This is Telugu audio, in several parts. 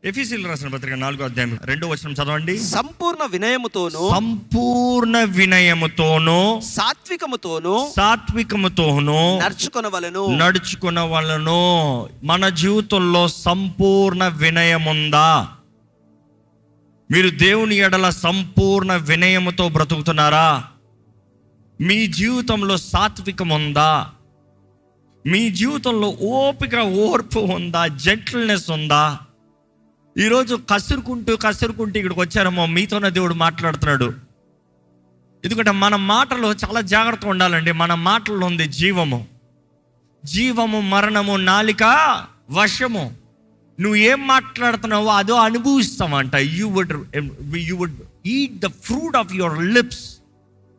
ఎఫెసీయులకు రాసిన పత్రిక 4వ అధ్యాయం 2వ వచనం చదవండి. సంపూర్ణ వినయముతోను సాత్వికముతోను నడుచుకొనవలెను. మన జీవితంలో సంపూర్ణ వినయముందా? మీరు దేవుని ఎడల సంపూర్ణ వినయముతో బ్రతుకుతున్నారా? మీ జీవితంలో సాత్వికం ఉందా? మీ జీవితంలో ఓర్పు ఉందా? జెంటిల్నెస్ ఉందా? ఈరోజు కసురుకుంటూ ఇక్కడికి వచ్చారేమో, మీతోనే దేవుడు మాట్లాడుతున్నాడు. ఎందుకంటే మన మాటలో చాలా జాగ్రత్తగా ఉండాలండి. మన మాటల్లో ఉంది జీవము మరణము నాలిక వశము. నువ్వు ఏం మాట్లాడుతున్నావో అదో అనుభవిస్తావంట. You would eat the fruit of your lips.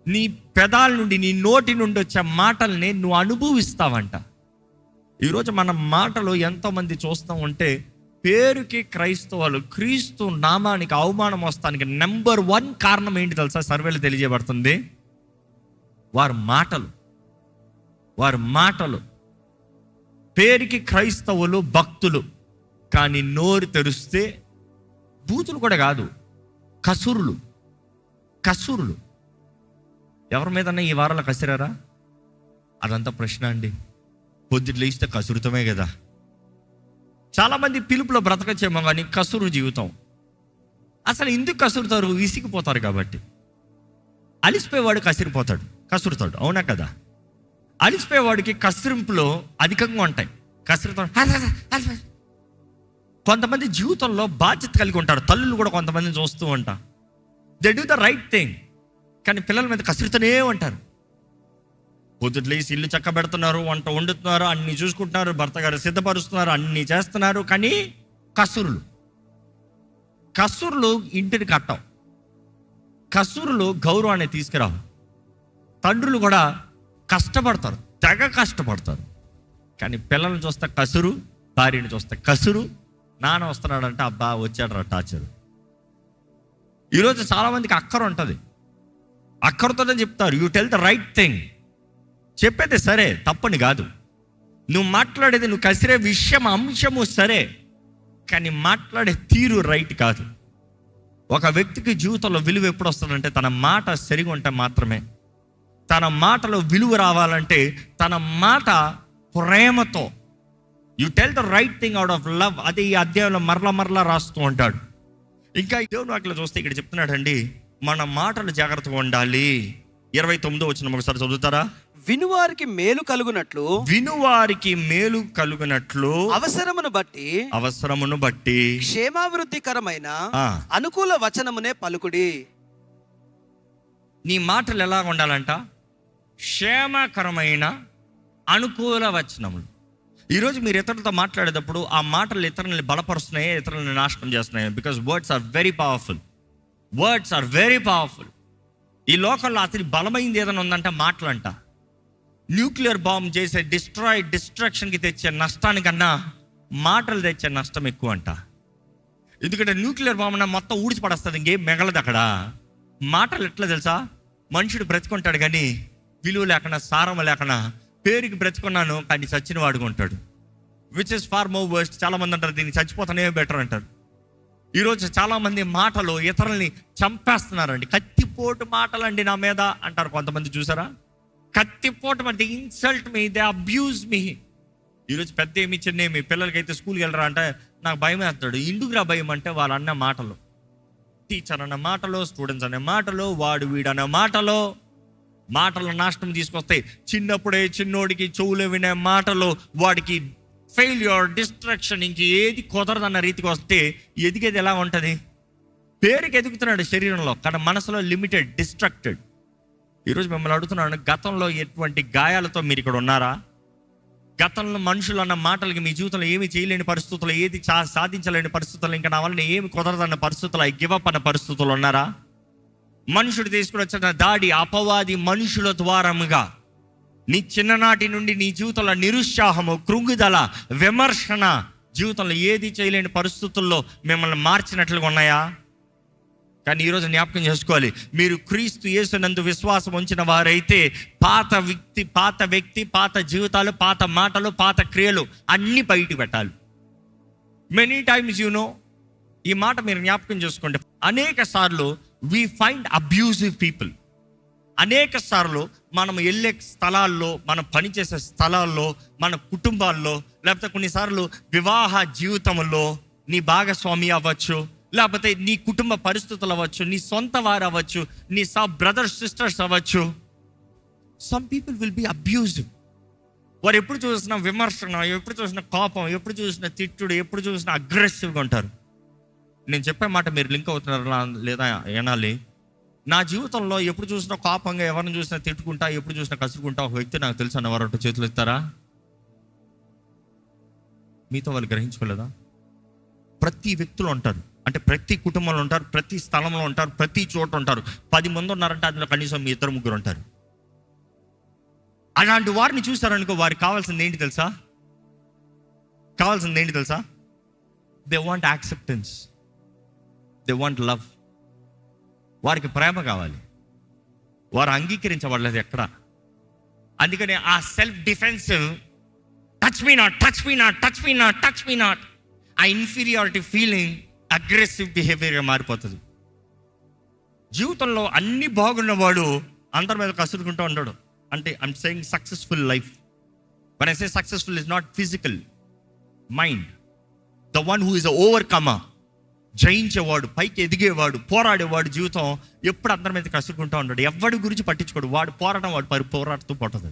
నీ పెదాల నుండి, నీ నోటి నుండి వచ్చే మాటల్ని నువ్వు అనుభవిస్తావంట. ఈరోజు మన మాటలు ఎంతోమంది చూస్తూ ఉంటే, పేరుకి క్రైస్తవులు క్రీస్తు నామానికి అవమానం వస్తానికి నెంబర్ 1 కారణం ఏంటి తెలుసా? సర్వేలు తెలియజేయబడుతుంది, వారి మాటలు. పేరుకి క్రైస్తవులు భక్తులు, కానీ నోరు తెరిస్తే బూతులు కూడా కాదు, కసురులు. ఎవరి మీదన్నా ఈ వారంలో కసిరారా? అదంతా ప్రశ్న అండి. పొద్దుట్లు లేస్తే కసురుతమే కదా. చాలామంది పిలుపులో బ్రతకచ్చేమో కానీ కసురు జీవితం. అసలు ఎందుకు కసురుతారు? విసిగిపోతారు కాబట్టి. అలిసిపోయేవాడు కసురుతాడు, అవునా కదా? అలిసిపోయేవాడికి కసిరింపులో అధికంగా ఉంటాయి. కసురుతాడు. కొంతమంది జీవితంలో బాధ్యత కలిగి ఉంటారు. తల్లులు కూడా కొంతమందిని చూస్తూ ఉంటారు. They do the right thing, కానీ పిల్లల మీద కసురుతూనే ఉంటారు. పొద్దుట్లేసి ఇల్లు చక్క పెడుతున్నారు, వంట వండుతున్నారు, అన్ని చూసుకుంటున్నారు, భర్త గారు సిద్ధపరుస్తున్నారు, అన్ని చేస్తున్నారు, కానీ కసురులు ఇంటిని కట్టవు. కసురులు గౌరవాన్ని తీసుకురావు. తండ్రులు కూడా తెగ కష్టపడతారు, కానీ పిల్లల్ని చూస్తే కసురు, భార్యని చూస్తే కసురు. నాన్న వస్తున్నాడంటే అబ్బా వచ్చాడు టార్చరు. ఈరోజు చాలామందికి అక్కర ఉంటుంది. అక్కరతోనే చెప్తారు, you tell the right thing. చెప్పేది సరే, తప్పని కాదు. నువ్వు మాట్లాడేది, నువ్వు కసిరే అంశము సరే, కానీ మాట్లాడే తీరు రైట్ కాదు. ఒక వ్యక్తికి జీవితంలో విలువ ఎప్పుడు వస్తుందంటే తన మాట సరిగా ఉంటే మాత్రమే. తన మాటలో విలువ రావాలంటే తన మాట ప్రేమతో, you tell the right thing out of love. అది ఈ అధ్యాయంలో మరలా రాస్తూ ఉంటాడు. ఇంకా దేవుని వాక్యలో చూస్తే ఇక్కడ చెప్తున్నాడండి, మన మాటలు జాగ్రత్తగా ఉండాలి. 29వ వచనం ఒకసారి చదువుతారా? వినువారికి మేలు కలుగునట్లు అవసరమును బట్టి క్షేమాభివృద్ధికరమైన అనుకూల వచనమునే పలుకుడి. నీ మాటలు ఎలా ఉండాలంట? క్షేమకరమైన అనుకూల వచనములు. ఈరోజు మీరు ఇతరులతో మాట్లాడేటప్పుడు ఆ మాటలు ఇతరులని బలపరుస్తున్నాయి, ఇతరులని నాశనం చేస్తున్నాయి. Because words are very powerful. ఈ లోకంలో అతని బలమైంది ఏదైనా ఉందంటే మాటలంట. న్యూక్లియర్ బాంబ్ చేసే డిస్ట్రాక్షన్కి తెచ్చే నష్టానికన్నా మాటలు తెచ్చే నష్టం ఎక్కువ అంట. ఎందుకంటే న్యూక్లియర్ బాంబ్ మొత్తం ఊడిచి పడేస్తుంది, ఇంకేం మిగలదు అక్కడ. మాటలు ఎట్లా తెలుసా? మనుషుడు బ్రతికుంటాడు కానీ విలువ లేకుండా, సారం లేకుండా, పేరుకి బ్రతికున్నాను కానీ చచ్చిన వాడుకుంటాడు. Which is far more worst. చాలామంది అంటారు దీన్ని చచ్చిపోతానే బెటర్ అంటారు. ఈరోజు చాలామంది మాటలు ఇతరులని చంపేస్తున్నారండి. కత్తిపోటు మాటలండి నా మీద అంటారు కొంతమంది. చూసారా? కత్తిపోటు అంటే ఇన్సల్ట్ మీ, దే అబ్యూజ్ మీ. ఈరోజు పెద్ద ఏమి చిన్నేమి పిల్లలకైతే స్కూల్కి వెళ్ళరా అంటే నాకు భయం వేస్తాడు. ఇందుకురా భయం అంటే వాళ్ళు అన్న మాటలు, టీచర్ అన్న మాటలు, స్టూడెంట్స్ అనే మాటలు, వాడు వీడనే మాటలు నాశనం తీసుకొస్తాయి. చిన్నప్పుడే చిన్నోడికి చెవులు వినే మాటలు వాడికి ఫెయిల్యూర్, డిస్ట్రాక్షన్, ఇంక ఏది కుదరదన్న రీతికి వస్తే ఎదిగేది ఎలా ఉంటుంది? పేరుకి ఎదుగుతున్నాడు శరీరంలో, కానీ మనసులో లిమిటెడ్, డిస్ట్రాక్టెడ్. ఈరోజు మిమ్మల్ని అడుగుతున్నాను, గతంలో ఎటువంటి గాయాలతో మీరు ఇక్కడ ఉన్నారా? గతంలో మనుషులు అన్న మాటలకి మీ జీవితంలో ఏమి చేయలేని పరిస్థితులు, ఏది సాధించలేని పరిస్థితులు, ఇంకా నా వల్ల ఏమి కుదరదన్న పరిస్థితులు, గివప్ అన్న పరిస్థితులు ఉన్నారా? మనుషుడు తీసుకుని వచ్చిన దాడి, అపవాది మనుషుల ద్వారముగా నీ చిన్ననాటి నుండి నీ జీవితంలో నిరుత్సాహము, కృంగుదల, విమర్శన, జీవితంలో ఏది చేయలేని పరిస్థితుల్లో మిమ్మల్ని మార్చినట్లుగా ఉన్నాయా? కానీ ఈరోజు జ్ఞాపకం చేసుకోవాలి, మీరు క్రీస్తు యేసునందు విశ్వాసం ఉంచిన వారైతే పాత వ్యక్తి, పాత జీవితాలు, పాత మాటలు, పాత క్రియలు అన్నీ బయట పెట్టాలి. మెనీ టైమ్స్ ఈ మాట మీరు జ్ఞాపకం చేసుకోండి. అనేక సార్లు వి ఫైండ్ అబ్యూజివ్ పీపుల్. అనేక సార్లు మనం వెళ్ళే స్థలాల్లో, మనం పనిచేసే స్థలాల్లో, మన కుటుంబాల్లో, లేకపోతే కొన్నిసార్లు వివాహ జీవితంలో నీ భాగస్వామి అవ్వచ్చు, లేకపోతే నీ కుటుంబ పరిస్థితులు అవ్వచ్చు, నీ సొంత వారు అవ్వచ్చు, నీ బ్రదర్స్ సిస్టర్స్ అవ్వచ్చు. Some people will be abusive. వారు ఎప్పుడు చూసినా విమర్శన, ఎప్పుడు చూసినా కోపం, ఎప్పుడు చూసినా తిట్టుడు, ఎప్పుడు చూసినా అగ్రెసివ్గా ఉంటారు. నేను చెప్పే మాట మీరు లింక్ అవుతున్నారా లేదా వినాలి. నా జీవితంలో ఎప్పుడు చూసినా కోపంగా, ఎవరిని చూసినా తిట్టుకుంటా, ఎప్పుడు చూసినా కసురుకుంటా ఒక వ్యక్తి నాకు తెలుసు అన్న వారు చేతులు ఎత్తారా? మీతో వాళ్ళు గ్రహించుకోలేదా? ప్రతి వ్యక్తులు ఉంటారు, అంటే ప్రతి కుటుంబంలో ఉంటారు, ప్రతి స్థలంలో ఉంటారు, ప్రతి చోట ఉంటారు. 10 మంది ఉన్నారంటే అందులో కనీసం మీ 2-3 ఉంటారు. అలాంటి వారిని చూసారనుకో, వారికి కావాల్సింది ఏంటి తెలుసా? కావాల్సింది ఏంటి తెలుసా? They want acceptance, they want love. వారికి ప్రేమ కావాలి. వారు అంగీకరించబడలేదు ఎక్కడ. అందుకని ఆ self defensive, touch me not, touch me not, touch me not, touch me not, ఆ ఇన్ఫీరియారిటీ ఫీలింగ్ అగ్రెసివ్ బిహేవియర్గా మారిపోతుంది. జీవితంలో అన్ని బాగున్నవాడు అందరి మీద కసురుకుంటూ ఉంటాడు. అంటే I'm saying successful life. when I say successful is not physical, mind. the one who is a overcomer, జయించేవాడు, పైకి ఎదిగేవాడు, పోరాడేవాడు జీవితం ఎప్పుడు అందరి మీద కసురుకుంటూ ఉంటాడు. ఎవడి గురించి పట్టించుకోడు. వాడు పోరాటం, వాడు పోరాడుతూ పోతుంది.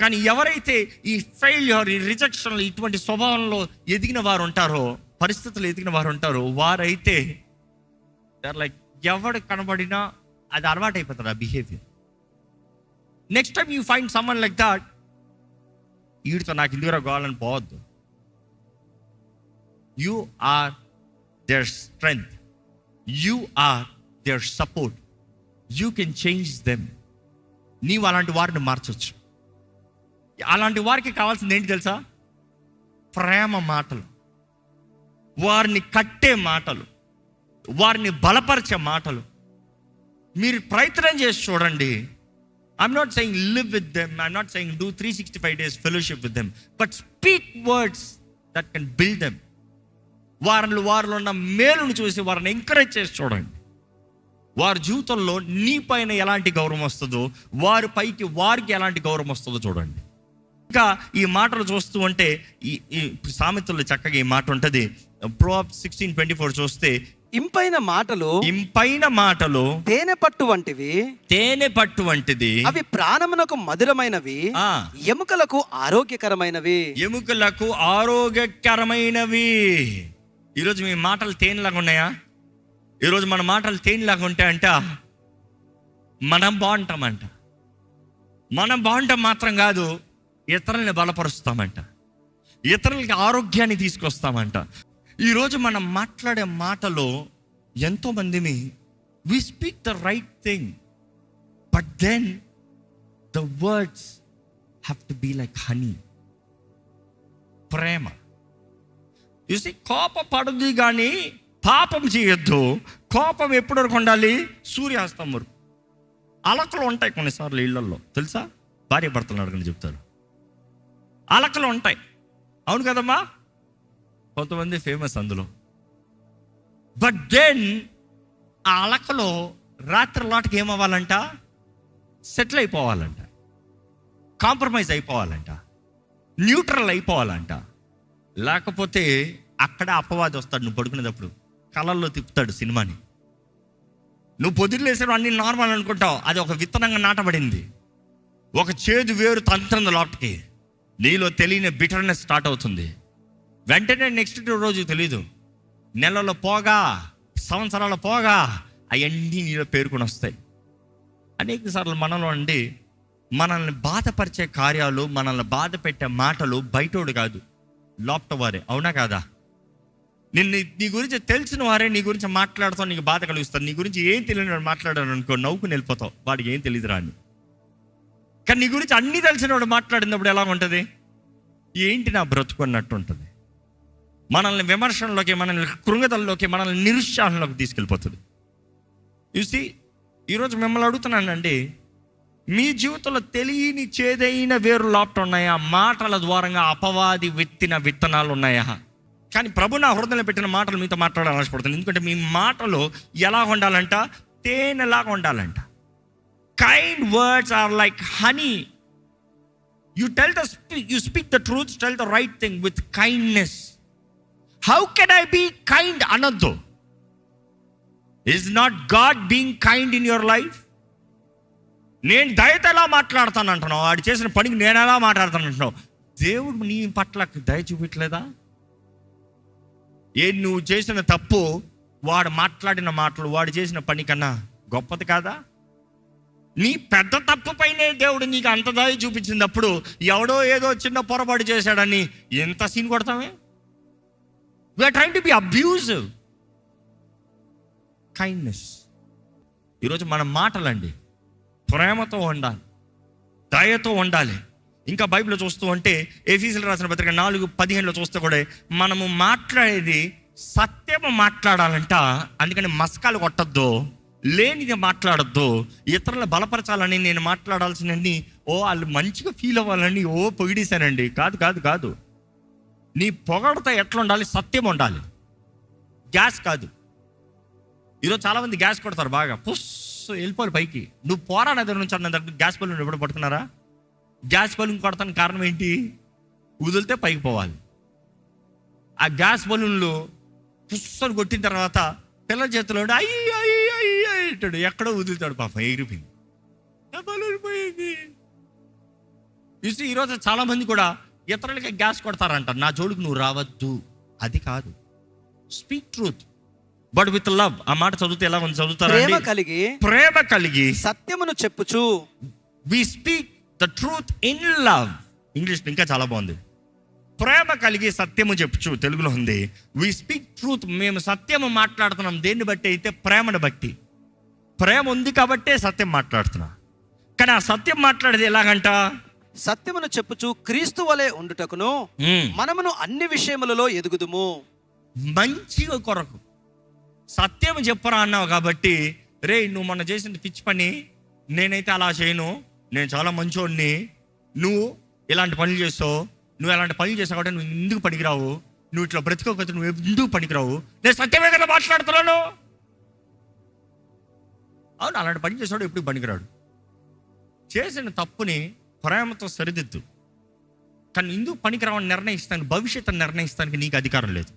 కానీ ఎవరైతే ఈ ఫెయిల్యూర్, ఈ రిజెక్షన్, ఇటువంటి స్వభావంలో ఎదిగిన వారు ఉంటారో, పరిస్థితులు ఎదిగిన వారు ఉంటారో, వారైతే లైక్ ఎవడు కనబడినా అది అలవాటు అయిపోతుంది ఆ behaviour. Next time you find someone like that, వీడితో నాకు ఇందుకు కావాలని పోవద్దు. You are their strength, you are their support, you can change them. నీవు అలాంటి వారిని మార్చొచ్చు. అలాంటి వారికి కావాల్సింది ఏంటి తెలుసా? ప్రేమ మాటలు, వారిని కట్టే మాటలు, వారిని బలపరిచే మాటలు. మీరు ప్రయత్నం చేసి చూడండి. I'm not saying live with them, I'm not saying do 365 days fellowship with them, but speak words that can build them. వారిలో ఉన్న మేలును చూసి వారిని ఎంకరేజ్ చేసి చూడండి. వారి జీవితంలో నీ పైన ఎలాంటి గౌరవం వస్తుందో, వారి పైకి వారికి ఎలాంటి గౌరవం వస్తుందో చూడండి. ఇంకా ఈ మాటలు చూస్తూ ఉంటే ఈ సామెతల్లో చక్కగా ఈ మాట ఉంటుంది. Proverbs 16:24 చూస్తే, ఇంపైన మాటలు తేనె పట్టు వంటిది, అవి ప్రాణమునకు మధురమైనవి, ఎముకలకు ఆరోగ్యకరమైనవి. ఈరోజు మీ మాటలు తేనెలాగా ఉన్నాయా? ఈరోజు మన మాటలు తేనెలాగా ఉంటాయంట. మనం బాగుంటామంట. మనం బాగుంటాం మాత్రం కాదు, ఇతరుల్ని బలపరుస్తామంట, ఇతరులకి ఆరోగ్యాన్ని తీసుకొస్తామంట. ఈరోజు మనం మాట్లాడే మాటలో ఎంతోమందిని we speak the right thing, but then the words have to be like honey. ప్రేమ. చూసి కోపపడదు కానీ పాపం చేయొద్దు. కోపం ఎప్పుడు వరకు ఉండాలి? సూర్యాస్తం వరకు. అలకలు ఉంటాయి కొన్నిసార్లు ఇళ్లలో, తెలుసా? భార్య భర్తలు అడగని చెప్తారు. అలకలు ఉంటాయి, అవును కదమ్మా? కొంతమంది ఫేమస్ అందులో. బట్ దెన్ ఆ అలకలో రాత్రి లాటకి ఏమవ్వాలంట? సెటిల్ అయిపోవాలంట, కాంప్రమైజ్ అయిపోవాలంట, న్యూట్రల్ అయిపోవాలంట. లేకపోతే అక్కడ అపవాది వస్తాడు. నువ్వు పడుకునేటప్పుడు కళల్లో తిప్పుతాడు సినిమాని. నువ్వు పొద్దులేసాడు అన్ని నార్మల్ అనుకుంటావు, అది ఒక విత్తనంగా నాటబడింది. ఒక చేదు వేరు తంత్రంది లోపలికి, నీలో తెలియని బిటర్నెస్ స్టార్ట్ అవుతుంది. వెంటనే నెక్స్ట్ రోజు తెలీదు, నెలలో పోగా, సంవత్సరాలు పోగా అవన్నీ నీలో పేరుకొని వస్తాయి. అనేక సార్లు మనలో అండి మనల్ని బాధపరిచే కార్యాలు, మనల్ని బాధ పెట్టే మాటలు బయటోడు కాదు, లోపట వారే. అవునా కాదా? నీ గురించి తెలిసిన వారే నీ గురించి మాట్లాడుతావు, నీకు బాధ కలిగిస్తారు. నీ గురించి ఏం తెలియని వాడు మాట్లాడాడు అనుకో, నవ్వుకుని వెళ్ళిపోతావు, వాడికి ఏం తెలియదురా అని. కానీ నీ గురించి అన్నీ తెలిసిన వాడు మాట్లాడినప్పుడు ఎలా ఉంటుంది? ఏంటి నా బ్రతుకు అన్నట్టు ఉంటుంది. మనల్ని విమర్శనలోకి, మనల్ని కృంగతల్లోకి, మనల్ని నిరుత్సాహంలోకి తీసుకెళ్ళిపోతుంది. చూసి ఈరోజు మిమ్మల్ని అడుగుతున్నానండి, మీ జీవితంలో తెలియని చేదైన వేరు లోపట ఉన్నాయా? మాటల ద్వారంగా అపవాది విత్తిన విత్తనాలు ఉన్నాయా? కానీ ప్రభు నా హృదయంలో పెట్టిన మాటలు మీతో మాట్లాడాలని ఆశపడుతున్నాను. ఎందుకంటే మీ మాటలు ఎలా ఉండాలంట? తేనెలాగా ఉండాలంట. Kind words are like honey. You speak the truth, tell the right thing with kindness. How can I be kind అనొద్దు. Is not God being kind in your life? నేను దయతో ఎలా మాట్లాడతాను అంటున్నావు, వాడు చేసిన పనికి నేను ఎలా మాట్లాడతాను అంటున్నావు. దేవుడు నీ పట్ల దయ చూపించలేదా? నువ్వు చేసిన తప్పు వాడు మాట్లాడిన మాటలు, వాడు చేసిన పని కన్నా గొప్పది కాదా? నీ పెద్ద తప్పు పైనే దేవుడు నీకు అంత దయ చూపించినప్పుడు ఎవడో ఏదో చిన్న పొరపాటు చేశాడని ఎంత సీన్ కొడతామే? We are trying to be abusive. Kindness. ఈరోజు మన మాటలండి ప్రేమతో ఉండాలి, దయతో ఉండాలి. ఇంకా బైబిల్లో చూస్తూ ఉంటే ఎఫెసీయులకు రాసిన పత్రిక 4:15 చూస్తే కూడా మనము మాట్లాడేది సత్యము మాట్లాడాలంట. అందుకని మస్కాలు కొట్టద్దు, లేనిది మాట్లాడద్దు. ఇతరులను బలపరచాలని నేను మాట్లాడాల్సినవి వాళ్ళు మంచిగా ఫీల్ అవ్వాలని పొగిడేశానండి. కాదు కాదు కాదు. నీ పొగడతో ఎట్లా ఉండాలి? సత్యం ఉండాలి, గ్యాస్ కాదు. ఈరోజు చాలామంది గ్యాస్ కొడతారు బాగా, పుస్ వెళ్ళిపోవాలి పైకి. నువ్వు పోరాడు దగ్గర నుంచి అన్న దగ్గర గ్యాస్ బలూన్ ఎప్పుడు పట్టుకున్నారా? గ్యాస్ బలూన్ కొడతానికి కారణం ఏంటి? వదిలితే పైకి పోవాలి. ఆ గ్యాస్ బలూన్లు పుస్తలు కొట్టిన తర్వాత పిల్లల చేతిలో అయ్యి అయ్యి అయ్యి అంటాడు, ఎక్కడో వదులుతాడు, పాపం ఎగిరిపోయింది, బలూన్ పోయింది. చూసి ఈరోజు చాలామంది కూడా ఇతరులకి గ్యాస్ కొడతారంట. నా జోలికి నువ్వు రావద్దు. అది కాదు. Speak truth but with love. ఆ మాట చదివితే ఎలా ఉంది? చదువుతారు. ప్రేమ కలిగి సత్యమును చెప్పుచు. We speak the truth in love. English ఇంకా చాలా బాగుంది. ప్రేమ కలిగి సత్యము చెప్పుచు, తెలుగులో ఉంది. We speak truth. మేము సత్యము మాట్లాడుతున్నాం. దేన్ని బట్టి అయితే? ప్రేమను బట్టి. ప్రేమ ఉంది కాబట్టే సత్యం మాట్లాడుతున్నాం. కానీ ఆ సత్యం మాట్లాడేది ఎలాగంట? సత్యమును చెప్పుచు క్రీస్తు వలె ఉండుటకును మనమును అన్ని విషయములలో ఎదుగుదుము. మంచిగా కొరకు సత్యం చెప్పరా అన్నావు కాబట్టి, రే నువ్వు మొన్న చేసిన పిచ్చి పని నేనైతే అలా చేయను, నేను చాలా మంచోడిని, నువ్వు ఇలాంటి పనులు చేస్తావు, నువ్వు ఇలాంటి పనులు చేసావు కాబట్టి నువ్వు ఎందుకు పనికిరావు, నువ్వు ఇట్లా బ్రతుకోకపోతే నువ్వు ఎందుకు పనికిరావు, నేను సత్యమే కదా మాట్లాడుతున్నాను. అవును, అలాంటి పని చేసాడు ఎప్పుడు పనికిరాడు. చేసిన తప్పుని ప్రేమతో సరిదిద్దు. కానీ ఎందుకు పనికిరావని నిర్ణయిస్తానికి, భవిష్యత్తుని నిర్ణయిస్తానికి నీకు అధికారం లేదు.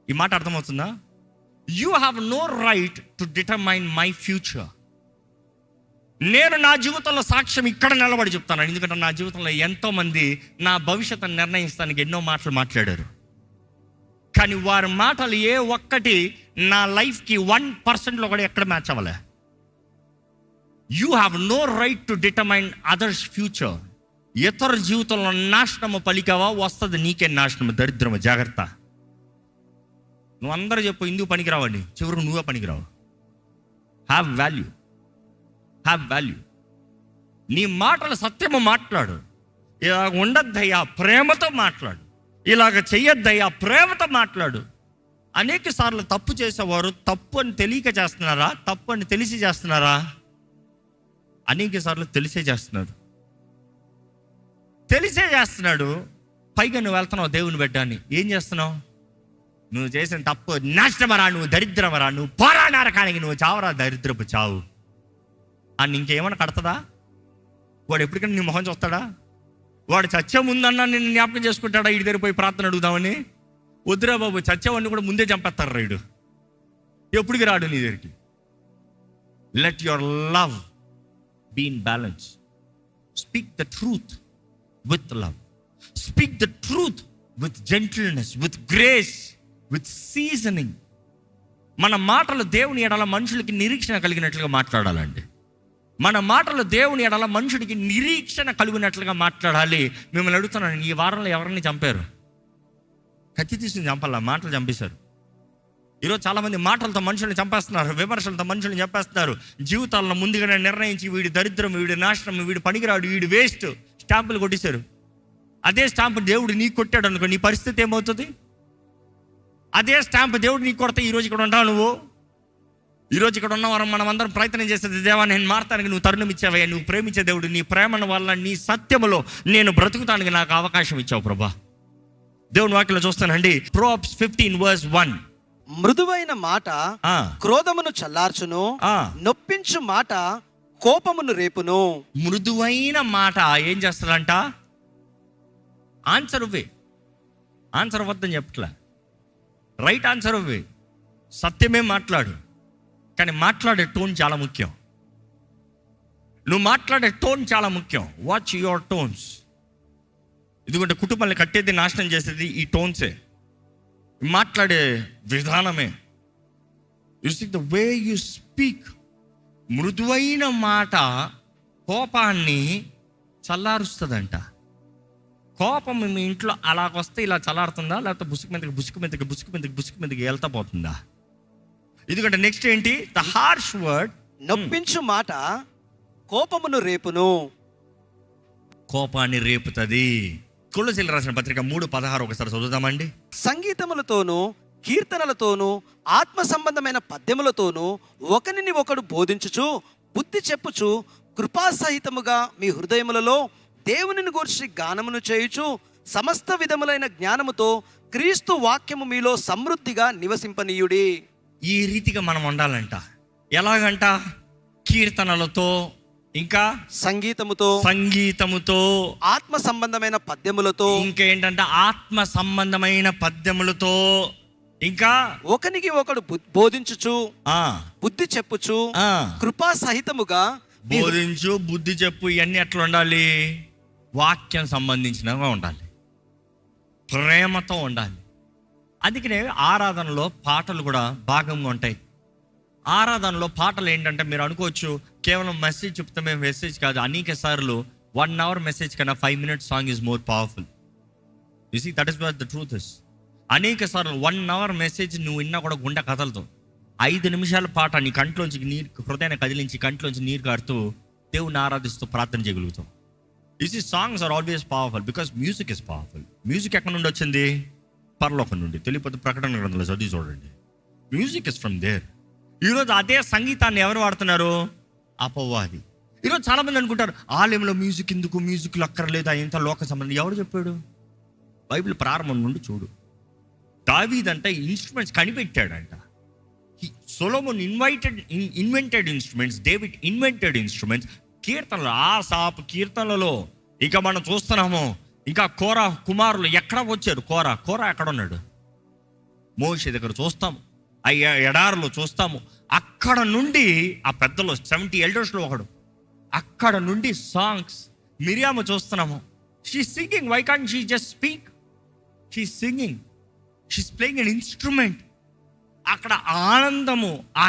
ఈ మాట అర్థమవుతుందా? You have no right to determine my future. నేను నా జీవితంలో సాక్ష్యం ఇక్కడ నిలబడి చెప్తాను. ఎందుకంటే నా జీవితంలో ఎంతోమంది నా భవిష్యత్తును నిర్ణయిస్తానికి ఎన్నో మాటలు మాట్లాడారు. కానీ వారి మాటలు ఏ ఒక్కటి నా లైఫ్కి 1% కూడా ఎక్కడ మ్యాచ్ అవ్వలే. You have no right to determine others future. ఇతర జీవితంలో నాశనము పలికావా, వస్తుంది నీకే నాశనము, దరిద్రము. జాగ్రత్త. నువ్వు అందరూ చెప్పు ఎందుకు పనికిరావండి, చివరికి నువ్వే పనికిరావు. Have value, have value. నీ మాటలు సత్యము మాట్లాడు. ఇలాగ ఉండద్దయ్యా, ప్రేమతో మాట్లాడు. ఇలాగ చెయ్యొద్దయ్యా, ప్రేమతో మాట్లాడు. అనేక సార్లు తప్పు చేసేవారు తప్పు అని తెలియక చేస్తున్నారా, తప్పు అని తెలిసి చేస్తున్నారా? అనేక సార్లు తెలిసే చేస్తున్నాడు. తెలిసే చేస్తున్నాడు. పైగా నువ్వు వెళ్తున్నావు దేవుని బిడ్డ అని. ఏం చేస్తున్నావు? నువ్వు చేసిన తప్పు నాశనమరా, నువ్వు దరిద్రమరా, నువ్వు పోరా నరకానికి, నువ్వు చావరా, దరిద్రపు చావు అని ఇంకేమైనా కడతదా? వాడు ఎప్పటికైనా నీ మొహం చూస్తాడా? వాడు చచ్చే ముందన్నా నిన్ను జ్ఞాపకం చేసుకుంటాడా? ఇడి దగ్గర పోయి ప్రార్థన అడుగుదామని? వద్దురా బాబు, చచ్చేవాడిని కూడా ముందే చంపేస్తారు రైడు. ఎప్పటికి రాడు నీ దగ్గరికి. Let your love be in balance. Speak the truth with love. Speak the truth with gentleness, with grace, with seasoning. మన మాటలు దేవుని ఎడల మనుషులకి నిరీక్షణ కలిగినట్లుగా మాట్లాడాలండి. మన మాటలు దేవుని ఎడల మనుషుడికి నిరీక్షణ కలిగినట్లుగా మాట్లాడాలి. మిమ్మల్ని అడుగుతున్నాను, ఈ వారంలో ఎవరిని చంపారు? కత్తి తీసుకుని చంపాలా? మాటలు చంపేశారు. ఈరోజు చాలామంది మాటలతో మనుషుల్ని చంపేస్తున్నారు, విమర్శలతో మనుషుల్ని చంపేస్తున్నారు. జీవితాలను ముందుగానే నిర్ణయించి వీడి దరిద్రం, వీడి నాశనం, వీడి పనికిరాడు, వీడి వేస్ట్ స్టాంపులు కొట్టేశారు. అదే స్టాంపు దేవుడు నీకు కొట్టాడు అనుకో, నీ పరిస్థితి ఏమవుతుంది? అదే స్టాంపు దేవుడు నీకు కొడితే ఈరోజు ఇక్కడ ఉంటావు నువ్వు. ఈరోజు ఇక్కడ ఉన్నవారు మనం అందరం ప్రయత్నం చేసేది, దేవా నేను మారతానికి నువ్వు తరుణం ఇచ్చావయ్యా, నువ్వు ప్రేమించే దేవుడు, నీ ప్రేమను వల్ల నీ సత్యములో నేను బ్రతుకుతానికి నాకు అవకాశం ఇచ్చావు ప్రభా. దేవుని వాక్యంలో చూస్తానండి, Proverbs 15:1. మృదువైన మాట క్రోధమును చల్లార్చును, నొప్పించు మాట కోపమును రేపును. మృదువైన మాట ఏం చేస్తాడంట? ఆన్సర్ ఇవ్వే, ఆన్సర్ వద్దని చెప్పట్లా, రైట్ ఆన్సర్ ఇవ్వే, సత్యమే మాట్లాడు. కానీ మాట్లాడే టోన్ చాలా ముఖ్యం. నువ్వు మాట్లాడే టోన్ చాలా ముఖ్యం. Watch your tones. ఎందుకంటే కుటుంబాన్ని కట్టేది, నాశనం చేసేది ఈ టోన్సే, మాట్లాడే విధానమే. You see the way you speak. మృదువైన మాట కోపాన్ని చల్లారుస్తుందంట. కోపం మీ ఇంట్లో అలాగొస్తే ఇలా చల్లారుతుందా, లేకపోతే బుసుకు మీదకి వెళ్తా పోతుందా? ఎందుకంటే నెక్స్ట్ ఏంటి? ద హార్ష్ వర్డ్, నొప్పించు మాట కోపమును రేపును. కోపాన్ని రేపుతుంది. కొలొస్సీయులకు రాసిన పత్రిక 3:16 ఒకసారి చదువుదామండి. సంగీతములతోనూ కీర్తనలతోనూ ఆత్మ సంబంధమైన పద్యములతోనూ ఒకనిని ఒకడు బోధించుచు బుద్ధి చెప్పుచు కృపాసహితముగా మీ హృదయములలో దేవునిని గూర్చి గానమును చేయుచు సమస్త విధములైన జ్ఞానముతో క్రీస్తు వాక్యము మీలో సమృద్ధిగా నివసింపనీయుడి. ఈ రీతిగా మనం ఉండాలంట. ఎలాగంట? కీర్తనలతో, ఇంకా సంగీతముతో, ఆత్మ సంబంధమైన పద్యములతో, ఇంకా ఏంటంటే ఆత్మ సంబంధమైన పద్యములతో, ఇంకా ఒకనికి ఒకడు బోధించుచు బుద్ధి చెప్పుచు కృపా సహితముగా. బోధించు, బుద్ధి చెప్పు, ఇవన్నీ ఎట్లా ఉండాలి? వాక్యం సంబంధించినగా ఉండాలి, ప్రేమతో ఉండాలి. అందుకనే ఆరాధనలో పాటలు కూడా భాగంగా ఉంటాయి. ఆరాధనలో పాటలు ఏంటంటే మీరు అనుకోవచ్చు కేవలం మెసేజ్ చెప్తే మేము మెసేజ్ కాదు. అనేక సార్లు 1 hour మెసేజ్ కన్నా 5 minutes song is more powerful. You see, that is what the truth is. అనేక సార్లు 1 hour మెసేజ్ నువ్వు విన్నా కూడా గుండె కథలతో, 5 నిమిషాల పాట నీ కంట్లోంచి నీరు, హృదయాన్ని కదిలించి కంట్లోంచి నీరు కారుతూ దేవుని ఆరాధిస్తూ ప్రార్థన చేయగలుగుతాం. You see, songs are always powerful because music is powerful. Music ఎక్కడ నుండి వచ్చింది? పరలోకం నుండి. తెలియకపోతే ప్రకటన గ్రంథంలో చదివి చూడండి. Music is from there. ఈరోజు అదే సంగీతాన్ని ఎవరు వాడుతున్నారు? అపవాది. ఈరోజు చాలా మంది అనుకుంటారు ఆలయంలో మ్యూజిక్ ఎందుకు, మ్యూజిక్లు అక్కర్లేదు, ఎంత లోక సంబంధం. ఎవరు చెప్పాడు? బైబిల్ ప్రారంభం నుండి చూడు. దావీద్ అంటే ఇన్స్ట్రుమెంట్స్ కనిపెట్టాడంట. Solomon invented instruments, David invented instruments. కీర్తనలు, ఆసాపు కీర్తనలలో ఇంకా మనం చూస్తున్నాము. ఇంకా కోరా కుమారులు ఎక్కడ వచ్చారు? కోరా ఎక్కడ ఉన్నాడు? మోషే దగ్గర చూస్తాము, ఆ ఎడారులో చూస్తాము. అక్కడ నుండి ఆ పెద్దలో 70 elders ఒకడు, అక్కడ నుండి సాంగ్స్. మిరియాము చూస్తున్నాము, she singing. Why can't she just speak? She singing, she's playing an instrument. అక్కడ ఆనందము, ఆ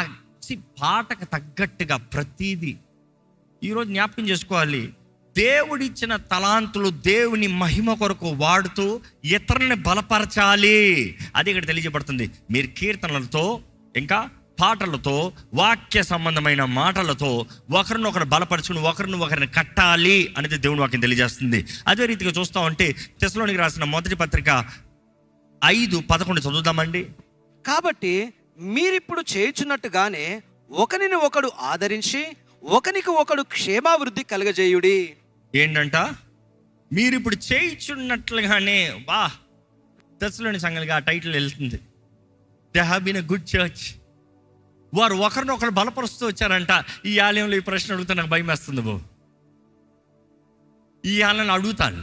పాటకు తగ్గట్టుగా ప్రతీది. ఈరోజు జ్ఞాపకం చేసుకోవాలి, దేవుడిచ్చిన తలాంతులు దేవుని మహిమ కొరకు వాడుతూ ఇతరులని బలపరచాలి. అది ఇక్కడ తెలియజేయబడుతుంది. మీరు కీర్తనలతో, ఇంకా పాటలతో, వాక్య సంబంధమైన మాటలతో ఒకరినొకరు బలపరచుకుని ఒకరిని కట్టాలి అనేది దేవుని వాక్యం తెలియజేస్తుంది. అదే రీతిగా చూస్తూ ఉంటే తెస్సలోనికి రాసిన మొదటి పత్రిక 5:11 చదువుదామండి. కాబట్టి మీరిప్పుడు చేయుచున్నట్టుగానే ఒకనిని ఒకడు ఆదరించి ఒకనికి ఒకడు క్షేమావృద్ధి కలగజేయుడి. ఏంటంట? మీరు ఇప్పుడు చేయించున్నట్లుగానే. తెస్సలోని సంఘాలుగా ఆ టైటిల్ వెళ్తుంది. They have been a good church. వారు ఒకరినొకరు బలపరుస్తూ వచ్చారంట. ఈ ఆలయంలో ఈ ప్రశ్న అడుగుతా నాకు భయం వేస్తుంది బాబు. ఈ ఆలయంలో అడుగుతాను,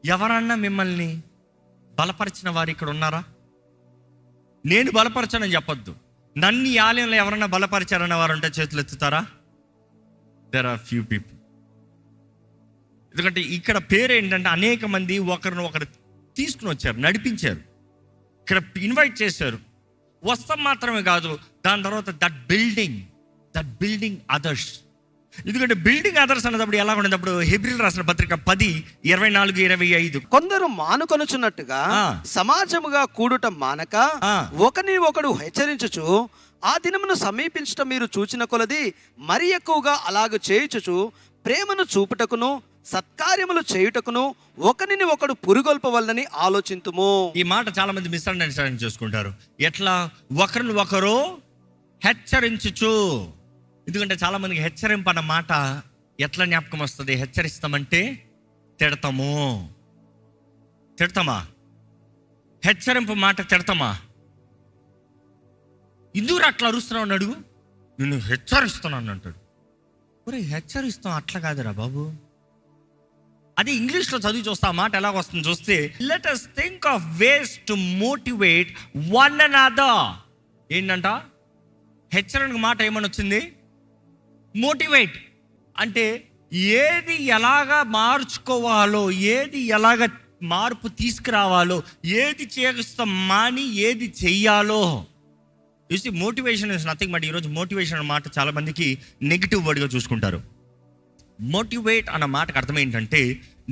ఎవరన్నా మిమ్మల్ని బలపరిచిన వారు ఇక్కడ ఉన్నారా? నేను బలపరచానని చెప్పొద్దు. నన్ను ఈ ఆలయంలో ఎవరన్నా బలపరిచారన్న వారు ఉంటే చేతులు ఎత్తుతారా? There are few people. ఎందుకంటే ఇక్కడ పేరు ఏంటంటే అనేక మంది ఒకరిని ఒకరు తీసుకుని వచ్చారు, నడిపించారు, ఇక్కడ ఇన్వైట్ చేశారు. వస్తాం మాత్రమే కాదు, దాని తర్వాత దట్ బిల్డింగ్ అదర్స్. ఎందుకంటే బిల్డింగ్ అదర్స్ అన్నప్పుడు ఎలా ఉండేటప్పుడు హెబ్రీయులకు రాసిన పత్రిక 10:24-25 కొందరు మానుకొనుచున్నట్టుగా సమాజముగా కూడుట మానక ఒకని ఒకడు హెచ్చరించుచు ఆ దినమును సమీపించటం మీరు చూచిన కొలది మరి ఎక్కువగా అలాగ చేయుచుచు ప్రేమను చూపుటకును సత్కార్యములు చేయుటకును ఒకనిని ఒకడు పురుగొల్పవలనని ఆలోచింతుము. ఈ మాట చాలా మంది మిస్అండర్స్టాండింగ్ చేసుకుంటారు. ఎట్లా? ఒకరిని ఒకరు హెచ్చరించుచు. ఎందుకంటే చాలా మందికి హెచ్చరింపు అన్న మాట ఎట్లా జ్ఞాపకం వస్తుంది? హెచ్చరిస్తామంటే తిడతాము, తిడతామా? హెచ్చరింపు మాట తిడతామా? ఇందుకు అట్లా అరుస్తున్నావు అని అడుగు. నేను హెచ్చరిస్తున్నాను అంటాడు. ఒరే హెచ్చరిస్తాం అట్లా కాదురా బాబు. అదే ఇంగ్లీష్లో చదివి చూస్తే ఆ మాట ఎలా వస్తుంది చూస్తే, let us think of ways to motivate one another. ఏంటంట హెచ్చరిక మాట ఏమని వచ్చింది? మోటివేట్. అంటే ఏది ఎలాగా మార్చుకోవాలో, ఏది ఎలాగ మార్పు తీసుకురావాలో, ఏది చేస్తాం మాని ఏది చెయ్యాలో. చూసి మోటివేషన్ ఇస్ నథింగ్ బట్, ఈరోజు మోటివేషన్ అన్న మాట చాలా మందికి నెగిటివ్ వర్డ్గా చూసుకుంటారు. మోటివేట్ అన్న మాటకు అర్థం ఏంటంటే,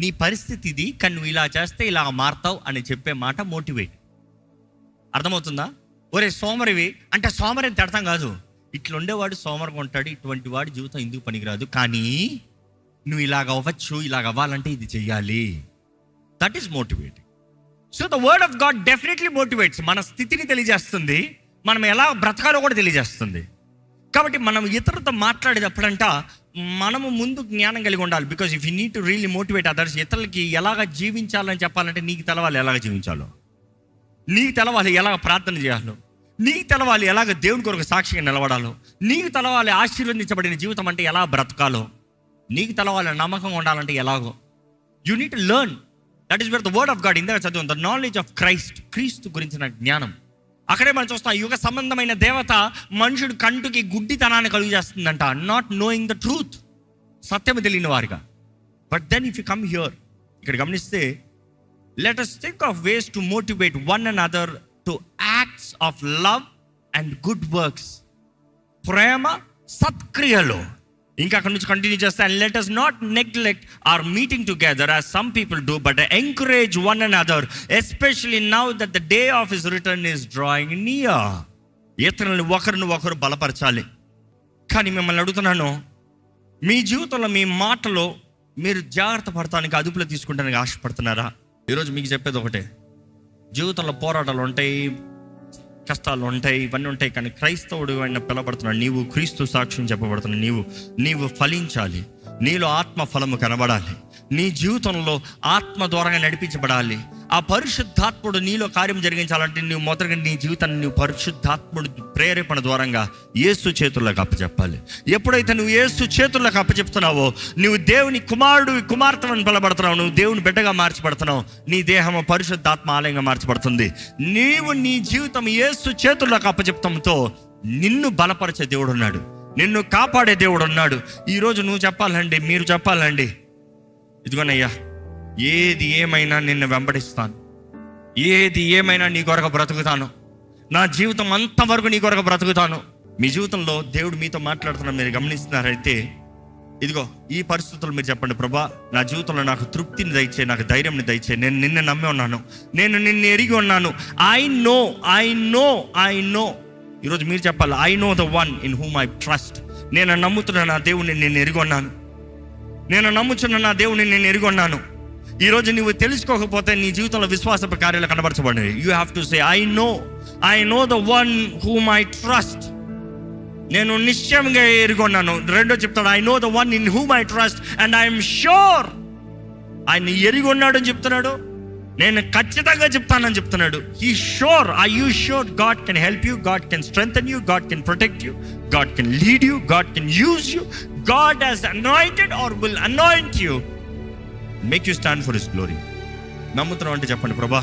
నీ పరిస్థితి ఇది కానీ నువ్వు ఇలా చేస్తే ఇలా మారుతావు అని చెప్పే మాట మోటివేట్. అర్థమవుతుందా? ఒరే సోమరివి అంటే సోమరి అని తిడతాం కాదు. ఇట్లా ఉండేవాడు సోమరిగా ఉంటాడు, ఇటువంటి వాడి జీవితం ఎందుకు పనికిరాదు, కానీ నువ్వు ఇలాగ అవ్వచ్చు, ఇలాగ అవ్వాలంటే ఇది చెయ్యాలి. That is motivating. So the word of God definitely motivates. మన స్థితిని తెలియజేస్తుంది, మనం ఎలా బ్రతకాలో కూడా తెలియజేస్తుంది. కాబట్టి మనం ఇతరులతో మాట్లాడేటప్పుడంట మనము ముందు జ్ఞానం కలిగి ఉండాలి. Because if you need to really motivate others, ఇతరులకి ఎలాగ జీవించాలని చెప్పాలంటే నీకు తెలవాలి ఎలాగ జీవించాలో, నీకు తెలవాలి ఎలాగ ప్రార్థన చేయాలో, నీకు తెలవాలి ఎలాగ దేవుని కొరకు సాక్షిగా నిలబడాలో, నీకు తెలవాలి ఆశీర్వదించబడిన జీవితం అంటే ఎలా బ్రతకాలో, నీకు తెలవాలి నమ్మకంగా ఉండాలంటే ఎలాగో. You need to learn. That is where the word of God ఇందాక చదువు, ద నాలెడ్జ్ ఆఫ్ క్రైస్ట్, క్రీస్తు గురించిన జ్ఞానం. అక్కడే మనం చూస్తాం, యుగ సంబంధమైన దేవత మనుషుడు కంటికి గుడ్డితనాన్ని కలుగు చేస్తుందంట. నాట్ నోయింగ్ ద ట్రూత్, సత్యము తెలియని వారిగా. But then if you come here, ఇక్కడ గమనిస్తే, let us think of ways to motivate one another to acts of love and good works. ప్రేమ సత్క్రియలు. ఇంకా అక్కడ నుంచి కంటిన్యూ చేస్తే, and let us not neglect our meeting together as some people do, but encourage one another, especially now that the day of his return is drawing near. ఇతరులను ఒకరిని ఒకరు బలపరచాలి. కానీ మిమ్మల్ని అడుగుతున్నాను, మీ జీవితంలో మీ మాటలో మీరు జాగ్రత్త పడటానికి, అదుపులో తీసుకుంటానికి ఆశపడుతున్నారా? ఈరోజు మీకు చెప్పేది ఒకటే, జీవితంలో పోరాటాలు ఉంటాయి, కష్టాలు ఉంటాయి, ఇవన్నీ ఉంటాయి. కానీ క్రైస్తవుడు ఆయన పిలబడుతున్నాడు, నీవు క్రీస్తు సాక్ష్యం చెప్పబడుతున్నావు, నీవు ఫలించాలి, నీలో ఆత్మ ఫలము కనబడాలి, నీ జీవితంలో ఆత్మ ద్వారంగా నడిపించబడాలి. ఆ పరిశుద్ధాత్ముడు నీలో కార్యం జరిగించాలంటే నువ్వు మొదటగా నీ జీవితాన్ని నువ్వు పరిశుద్ధాత్ముడు ప్రేరేపణ ద్వారంగా యేసు చేతుల్లోకి అప్పచెప్పాలి. ఎప్పుడైతే నువ్వు యేసు చేతుల్లోకి అప్పచెప్తున్నావో, నువ్వు దేవుని కుమారుడు కుమార్తెను పిలబడుతున్నావు, నువ్వు దేవుని బిడ్డగా మార్చబడుతున్నావు, నీ దేహము పరిశుద్ధాత్మ ఆలయంగా మార్చబడుతుంది. నీవు నీ జీవితం యేసు చేతుల్లోకి అప్పచెప్తంతో నిన్ను బలపరిచే దేవుడు ఉన్నాడు, నిన్ను కాపాడే దేవుడు ఉన్నాడు. ఈరోజు నువ్వు చెప్పాలండి, మీరు చెప్పాలండి, ఇదిగోనయ్యా ఏది ఏమైనా నిన్ను వెంబడిస్తాను, ఏది ఏమైనా నీ కొరకు బ్రతుకుతాను, నా జీవితం అంతవరకు నీ కొరకు బ్రతుకుతాను. మీ జీవితంలో దేవుడు మీతో మాట్లాడుతున్నాను, మీరు గమనిస్తున్నారైతే ఇదిగో ఈ పరిస్థితులు మీరు చెప్పండి, ప్రభా నా జీవితంలో నాకు తృప్తిని దయచే, నాకు ధైర్యంని దయచే, నేను నిన్ను నమ్మి ఉన్నాను, నేను నిన్ను ఎరిగి ఉన్నాను. I know. ఈరోజు మీరు చెప్పాలి, I know the one in whom I trust. నేను నమ్ముతున్నా నా దేవుడిని నేను ఎరిగి ఉన్నాను, నేను నమ్ముచున్న నా దేవుడిని నేను ఎరిగి ఉన్నాను. ఈరోజు నువ్వు తెలుసుకోకపోతే నీ జీవితంలో విశ్వాసపు కార్యాలు కనబరచబడినవి. You have to say, I know the one whom I trust. నేను నిశ్చయంగా ఎరుగున్నాను. రెండో చెప్తాడు, I know the one in whom I trust and I'm sure. ఆయన ఎరిగి ఉన్నాడు అని చెప్తున్నాడు, నేను ఖచ్చితంగా చెప్తానని చెప్తున్నాడు. He sure. I you sure God can help you, God can strengthen you, God can protect you, God can lead you, God can use you, God has anointed are will anoint you, make you stand for his glory. నమ్ముతున్నావు అంటే చెప్పండి, ప్రభా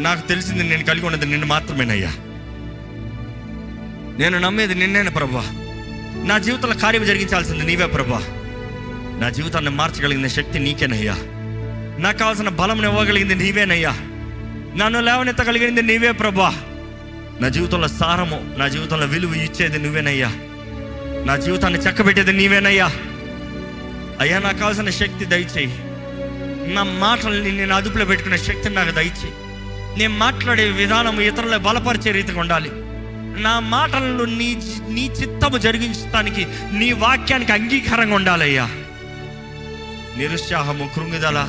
నాకు తెలిసింది, నేను కలిగి ఉన్నది నిన్ను మాత్రమేనయ్యా, నేను నమ్మేది నిన్నేనా ప్రభా, నా జీవితంలో కార్యం జరిగించాల్సింది నీవే ప్రభా, నా జీవితాన్ని మార్చగలిగిన శక్తి నీకేనయ్యా, నాకు కావాల్సిన బలం ఇవ్వగలిగింది నీవేనయ్యా, నన్ను లేవనెత్తగలిగింది నీవే ప్రభా, నా జీవితంలో సారము, నా జీవితంలో విలువ ఇచ్చేది నువ్వేనయ్యా, నా జీవితాన్ని చక్కబెట్టేది నీవేనయ్యా. అయ్యా నాకు కావాల్సిన శక్తి దయచేయి, నా మాటల్ని నేను అదుపులో పెట్టుకునే శక్తిని నాకు దయచేయి, నేను మాట్లాడే విధానం ఇతరుల బలపరిచే రీతిగా ఉండాలి, నా మాటలను నీ చిత్తము జరిగించడానికి నీ వాక్యానికి అంగీకారంగా ఉండాలయ్యా. నిరుత్సాహము, కృంగిదల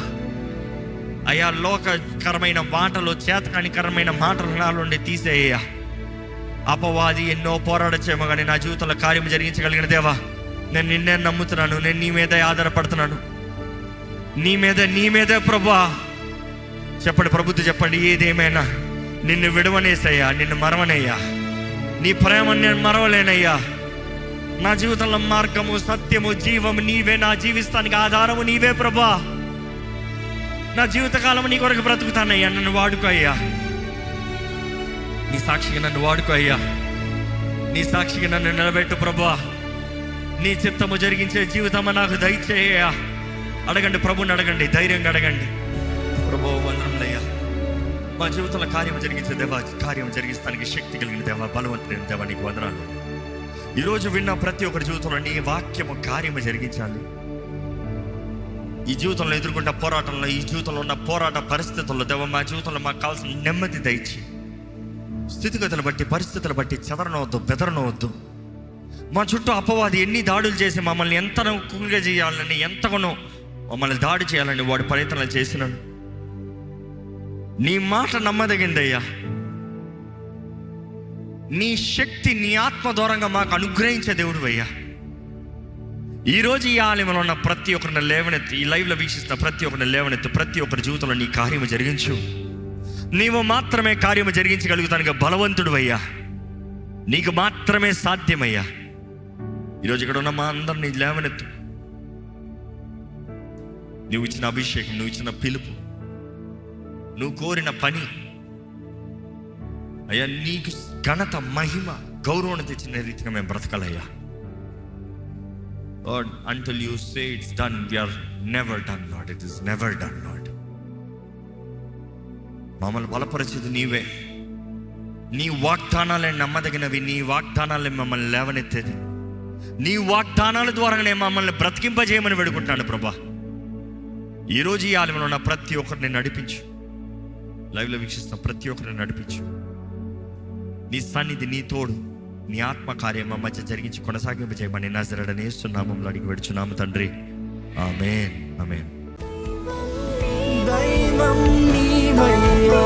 అయ్యా, లోకకరమైన మాటలు, చేతకానికరమైన మాటలు నా నుండి తీసేయ్యా. అపవాది ఎన్నో పోరాడచ్చేమో కానీ నా జీవితంలో కార్యం జరిగించగలిగిన దేవా, నేను నిన్నే నమ్ముతున్నాను, నేను నీ మీదే ఆధారపడుతున్నాను, నీ మీదే ప్రభా చెప్పండి, ప్రభుత్వం చెప్పండి, ఏదేమైనా నిన్ను విడవనేసయ్యా, నిన్ను మరవనయ్యా, నీ ప్రేమను నేను మరవలేనయ్యా. నా జీవితంలో మార్గము, సత్యము, జీవము నీవే. నా జీవిస్తానికి ఆధారము నీవే ప్రభా. నా జీవితకాలము నీ కొరకు బ్రతుకుతానయ్యా. నన్ను వాడుకో అయ్యా, నీ సాక్షిగా నన్ను వాడుకో అయ్యా. నీ సాక్షిగా నన్ను నిలబెట్టు ప్రభా. నీ చిత్తము జరిగించే జీవితము నాకు దయచేయ్యా. అడగండి, ప్రభుని అడగండి, ధైర్యంగా అడగండి. ప్రభు వందనములయ్యా, మా జీవితంలో కార్యం జరిగించే దేవా, కార్యం జరిగిస్తానికి శక్తి కలిగిన దేవా, బలవంతుడైన దేవా, నీకు వందనాలు. ఈరోజు విన్న ప్రతి ఒక్కరి జీవితంలో నీ వాక్యము కార్యము జరిగించాలి. ఈ జీవితంలో ఎదుర్కొంటే పోరాటంలో, ఈ జీవితంలో ఉన్న పోరాట పరిస్థితుల్లో దేవా, మా జీవితంలో మాకు కావాల్సిన నెమ్మది దయచి, స్థితిగతులు బట్టి, పరిస్థితులు బట్టి చెదరనవద్దు, బెదరనవద్దు. మా చుట్టూ అపవాది ఎన్ని దాడులు చేసి మమ్మల్ని ఎంత కుంగజేయాలని, ఎంతగానో మమ్మల్ని దాడి చేయాలని వాడు ప్రయత్నాలు చేసినాడు. నీ మాట నమ్మదగిందయ్యా. నీ శక్తి, నీ ఆత్మ దూరంగా మాకు అనుగ్రహించే దేవుడు అయ్యా. ఈరోజు ఈ ఆలయంలో ఉన్న ప్రతి ఒక్కరిని లేవనెత్తి, ఈ లైవ్లో వీక్షిస్తున్న ప్రతి ఒక్కరిని లేవనెత్తి, ప్రతి ఒక్కరి జీవితంలో నీ కార్యము జరిగించు. నీవు మాత్రమే కార్యము జరిగించగలుగుతానికి బలవంతుడు అయ్యా. నీకు మాత్రమే సాధ్యమయ్యా. ఈరోజు ఇక్కడ ఉన్న మా అందరినీ లేవనెత్తు. నువ్వు ఇచ్చిన అభిషేకం, నువ్వు ఇచ్చిన పిలుపు, నువ్వు కోరిన పని అయ్యా, నీకు ఘనత, మహిమ, గౌరవం తెచ్చిన రీతిగా మేము బ్రతకాలయ్యా. Lord, until you say it's done, we are never done, Lord. It is never done, Lord. మమ్మల్ని బలపరిచేది నీవే. నీ వాగ్దానాలే నమ్మదగినవి. నీ వాగ్దానాలే మమ్మల్ని లేవనెత్తేది. నీ వాగ్దానాల ద్వారానే మమ్మల్ని బ్రతికింపజేయమని వేడుకుంటున్నాను ప్రభా. ఈరోజు ఈ ఆలయంలో ఉన్న ప్రతి ఒక్కరిని నడిపించు. లైవ్లో వీక్షిస్తున్న ప్రతి ఒక్కరిని నడిపించు. నీ సన్నిధి, నీ తోడు, నీ ఆత్మకార్యం మా మధ్య జరిగించి కొనసాగింపజేయమని నజరేయుడైన యేసు నామములో అడిగి వేడుచున్నాము తండ్రి. ఆమేన్, ఆమేన్. దైవం నీవయ్యా.